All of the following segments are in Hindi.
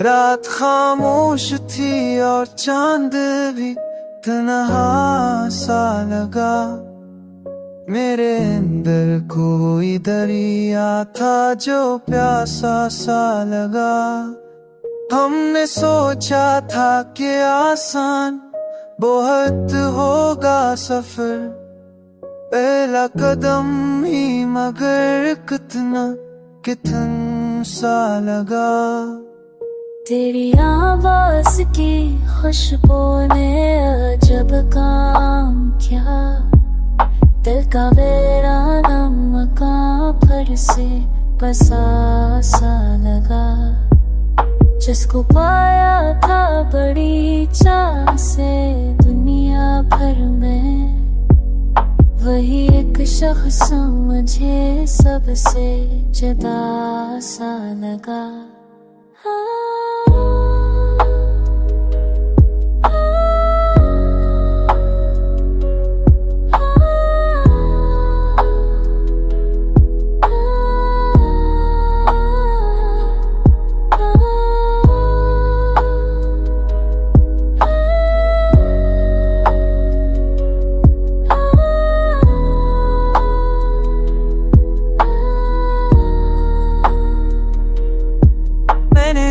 रात खामोश थी और चांद भी तन्हा सा लगा। मेरे अंदर कोई दरिया था जो प्यासा सा लगा। हमने सोचा था कि आसान बहुत होगा सफर, पहला कदम ही मगर कितना कितना सा लगा। तेरी आवाज की खुशबू ने अजब काम किया। दिल का वीराना मकान फिर से बसा सा लगा। जिसको पाया था बड़ी चाह से दुनिया भर में, वही एक शख्स मुझे सबसे जुदा सा लगा।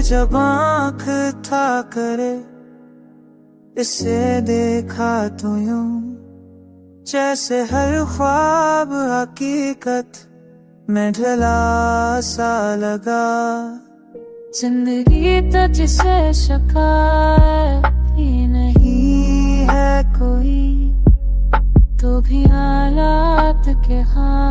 जब आँख था करे इसे देखा तो यूं, जैसे हर ख्वाब हकीकत में ढला सा लगा। जिंदगी तो जिसे शिकायत ही नहीं है कोई, तो भी हालात के हाथ